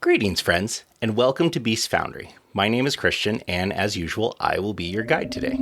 Greetings, friends, and welcome to Beast Foundry. My name is Christian, and as usual, I will be your guide today.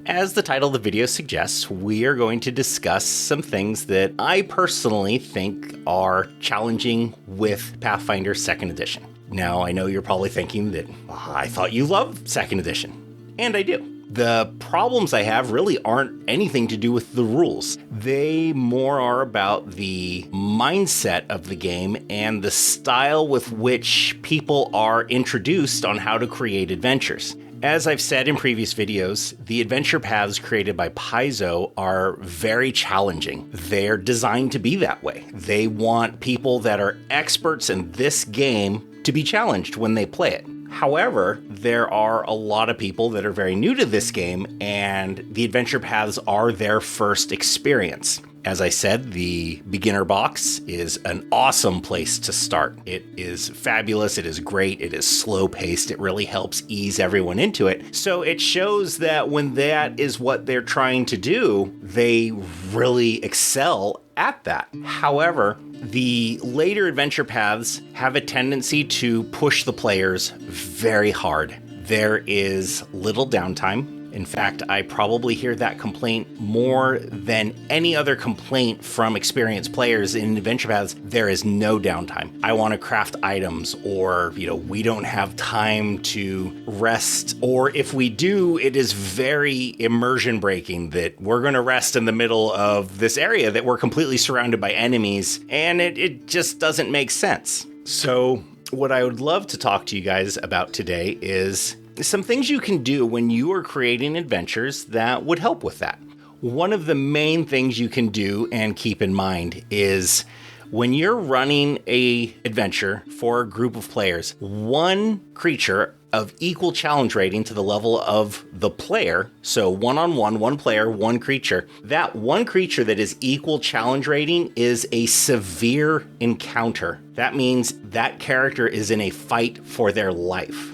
As the title of the video suggests, we are going to discuss some things that I personally think are challenging with Pathfinder 2nd Edition. Now, I know you're probably thinking that, I thought you loved 2nd Edition. And I do. The problems I have really aren't anything to do with the rules. They more are about the mindset of the game and the style with which people are introduced on how to create adventures. As I've said in previous videos, the adventure paths created by Paizo are very challenging. They're designed to be that way. They want people that are experts in this game to be challenged when they play it. However, there are a lot of people that are very new to this game, and the adventure paths are their first experience. As I said, the beginner box is an awesome place to start. It is fabulous, it is great, it is slow-paced, it really helps ease everyone into it. So it shows that when that is what they're trying to do, they really excel at that. However, the later adventure paths have a tendency to push the players very hard. There is little downtime. In fact, I probably hear that complaint more than any other complaint from experienced players in adventure paths. There is no downtime. I want to craft items, or, we don't have time to rest. Or if we do, it is very immersion breaking that we're going to rest in the middle of this area that we're completely surrounded by enemies, and it just doesn't make sense. So what I would love to talk to you guys about today is some things you can do when you are creating adventures that would help with that. One of the main things you can do and keep in mind is when you're running an adventure for a group of players, one creature of equal challenge rating to the level of the player, so one-on-one, one player, one creature, that one creature that is equal challenge rating is a severe encounter. That means that character is in a fight for their life.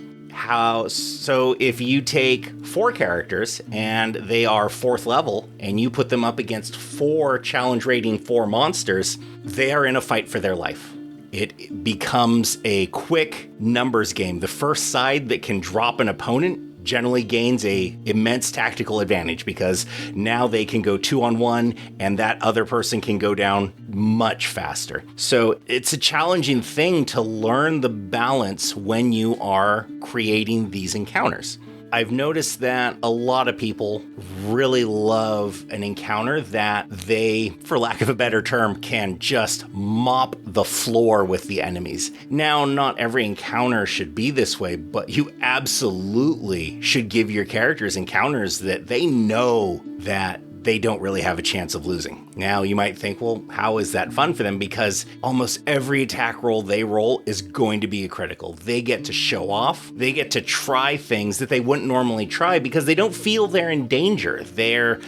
So if you take 4 characters and they are 4th level and you put them up against 4 challenge rating 4 monsters, they are in a fight for their life. It becomes a quick numbers game. The first side that can drop an opponent generally gains a immense tactical advantage because now they can go 2-on-1 and that other person can go down much faster. So it's a challenging thing to learn the balance when you are creating these encounters. I've noticed that a lot of people really love an encounter that they, for lack of a better term, can just mop the floor with the enemies. Now, not every encounter should be this way, but you absolutely should give your characters encounters that they know that they don't really have a chance of losing. Now, you might think, well, how is that fun for them? Because almost every attack roll they roll is going to be a critical. They get to show off. They get to try things that they wouldn't normally try because they don't feel they're in danger.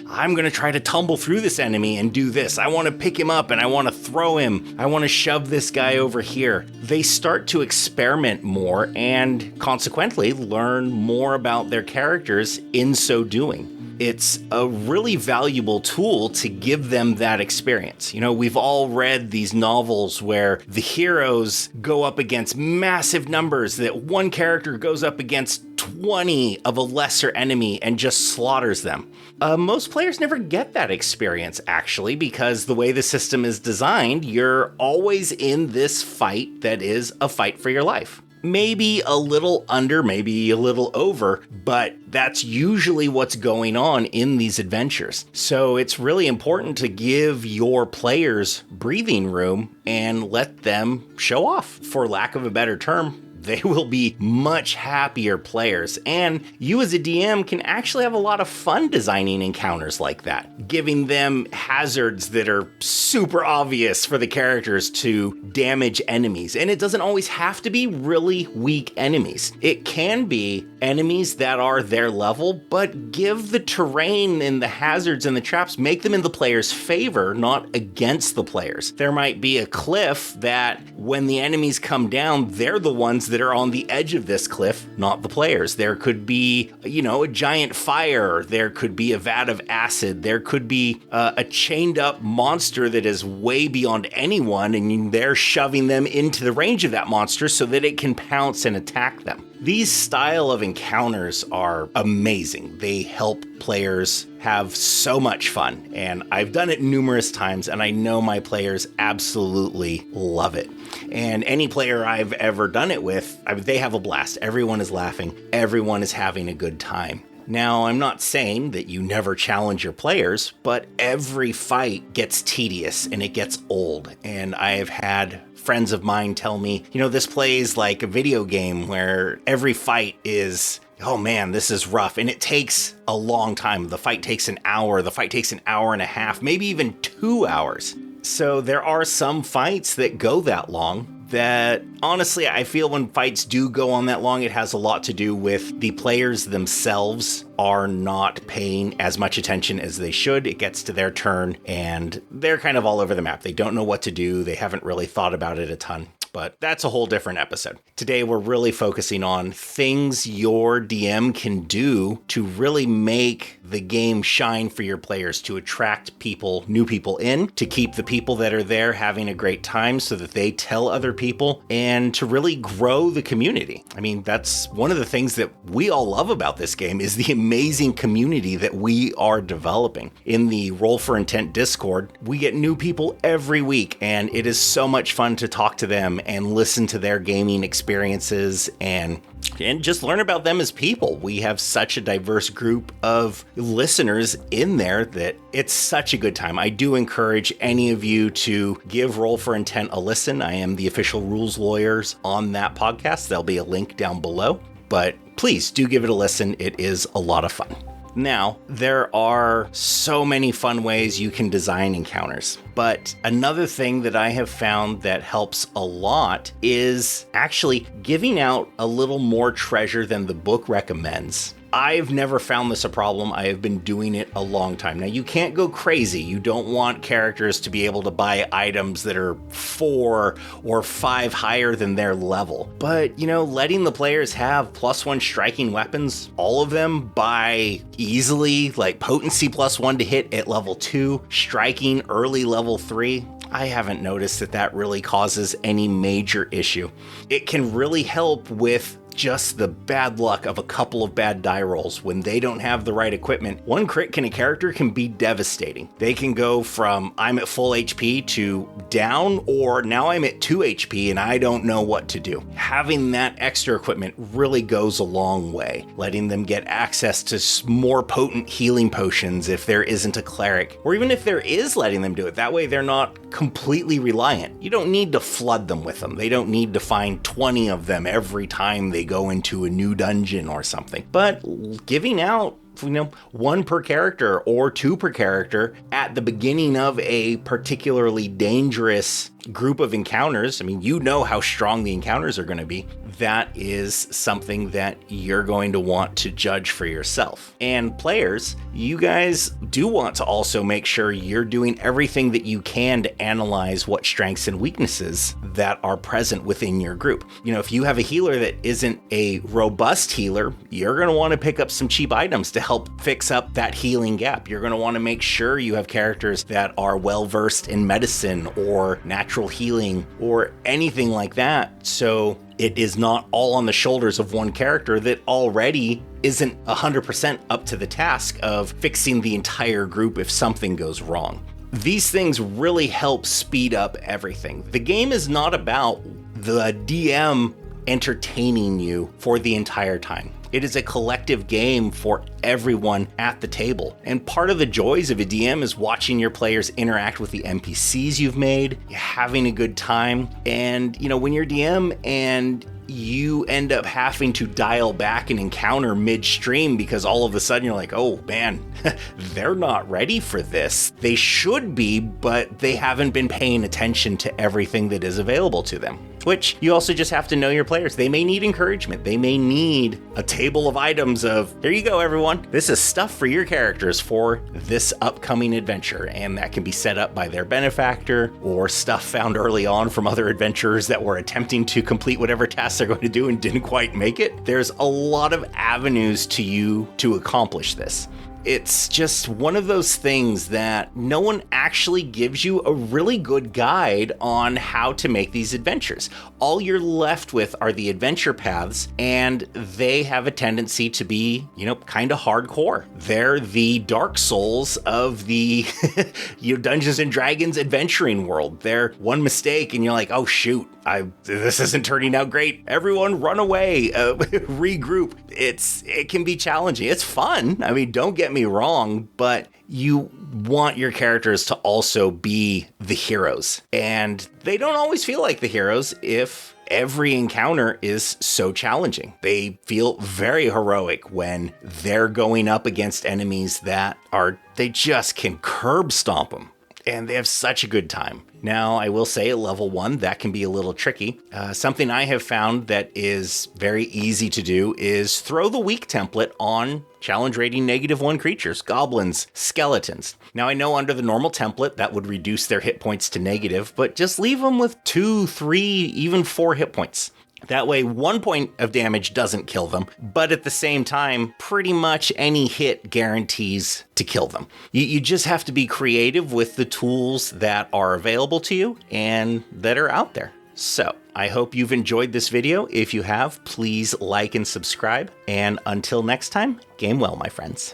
I'm going to try to tumble through this enemy and do this. I want to pick him up and I want to throw him. I want to shove this guy over here. They start to experiment more and consequently learn more about their characters in so doing. It's a really valuable tool to give them that experience. We've all read these novels where the heroes go up against massive numbers, that one character goes up against 20 of a lesser enemy and just slaughters them. Most players never get that experience, actually, because the way the system is designed, you're always in this fight that is a fight for your life. Maybe a little under, maybe a little over, but that's usually what's going on in these adventures. So it's really important to give your players breathing room and let them show off. For lack of a better term, they will be much happier players. And you as a DM can actually have a lot of fun designing encounters like that, giving them hazards that are super obvious for the characters to damage enemies. And it doesn't always have to be really weak enemies. It can be enemies that are their level, but give the terrain and the hazards and the traps, make them in the player's favor, not against the players. There might be a cliff that when the enemies come down, they're the ones that that are on the edge of this cliff, not the players. There could be, a giant fire. There could be a vat of acid. There could be a chained up monster that is way beyond anyone, and they're shoving them into the range of that monster so that it can pounce and attack them. These style of encounters are amazing. They help players have so much fun, and I've done it numerous times, and I know my players absolutely love it. And any player I've ever done it with, they have a blast. Everyone is laughing. Everyone is having a good time. Now, I'm not saying that you never challenge your players, but every fight gets tedious and it gets old. And I have had friends of mine tell me, this plays like a video game where every fight is, oh man, this is rough. And it takes a long time. The fight takes an hour. The fight takes an hour and a half, maybe even 2 hours. So there are some fights that go that long. That honestly, I feel when fights do go on that long, it has a lot to do with the players themselves are not paying as much attention as they should. It gets to their turn and they're kind of all over the map. They don't know what to do. They haven't really thought about it a ton. But that's a whole different episode. Today, we're really focusing on things your DM can do to really make the game shine for your players, to attract people, new people in, to keep the people that are there having a great time so that they tell other people, and to really grow the community. I mean, that's one of the things that we all love about this game is the amazing community that we are developing. In the Roll for Intent Discord, we get new people every week, and it is so much fun to talk to them and listen to their gaming experiences and just learn about them as people. We have such a diverse group of listeners in there that it's such a good time. I do encourage any of you to give Roll for Intent a listen. I am the official rules lawyers on that podcast. There'll be a link down below, but please do give it a listen. It is a lot of fun. Now, there are so many fun ways you can design encounters, but another thing that I have found that helps a lot is actually giving out a little more treasure than the book recommends. I've never found this a problem. I have been doing it a long time. Now, you can't go crazy. You don't want characters to be able to buy items that are 4 or 5 higher than their level. But, letting the players have +1 striking weapons, all of them by easily, like potency +1 to hit at level 2, striking early level 3, I haven't noticed that really causes any major issue. It can really help with just the bad luck of a couple of bad die rolls. When they don't have the right equipment, one crit in a character can be devastating. They can go from I'm at full HP to down, or now I'm at 2 HP and I don't know what to do. Having that extra equipment really goes a long way. Letting them get access to more potent healing potions if there isn't a cleric, or even if there is, letting them do it. That way they're not completely reliant. You don't need to flood them with them. They don't need to find 20 of them every time they go into a new dungeon or something. But giving out 1 per character or 2 per character at the beginning of a particularly dangerous group of encounters, how strong the encounters are going to be. That is something that you're going to want to judge for yourself. And players, you guys do want to also make sure you're doing everything that you can to analyze what strengths and weaknesses that are present within your group. If you have a healer that isn't a robust healer, you're going to want to pick up some cheap items to help fix up that healing gap. You're going to want to make sure you have characters that are well versed in medicine or natural healing or anything like that, so it is not all on the shoulders of one character that already isn't 100% up to the task of fixing the entire group if something goes wrong. These things really help speed up everything. The game is not about the DM entertaining you for the entire time. It is a collective game for everyone at the table. And part of the joys of a DM is watching your players interact with the NPCs you've made, having a good time. And, when you're DM and you end up having to dial back an encounter midstream because all of a sudden you're like, oh man, they're not ready for this. They should be, but they haven't been paying attention to everything that is available to them. which you also just have to know your players. They may need encouragement. They may need a table of items of, here you go, everyone. This is stuff for your characters for this upcoming adventure. And that can be set up by their benefactor or stuff found early on from other adventurers that were attempting to complete whatever tasks they're going to do and didn't quite make it. There's a lot of avenues to you to accomplish this. It's just one of those things that no one actually gives you a really good guide on how to make these adventures. All you're left with are the adventure paths, and they have a tendency to be, kind of hardcore. They're the Dark Souls of the Dungeons and Dragons adventuring world. They're one mistake and you're like, oh shoot, this isn't turning out great. Everyone run away, regroup. It can be challenging. It's fun. I mean, don't get me wrong, but you want your characters to also be the heroes. And they don't always feel like the heroes if every encounter is so challenging. They feel very heroic when they're going up against enemies that they just can curb stomp them. And they have such a good time. Now, I will say at level 1, that can be a little tricky. Something I have found that is very easy to do is throw the weak template on challenge rating -1 creatures, goblins, skeletons. Now, I know under the normal template that would reduce their hit points to negative, but just leave them with 2, 3, even 4 hit points. That way, 1 point of damage doesn't kill them, but at the same time, pretty much any hit guarantees to kill them. You just have to be creative with the tools that are available to you and that are out there. So, I hope you've enjoyed this video. If you have, please like and subscribe. And until next time, game well, my friends.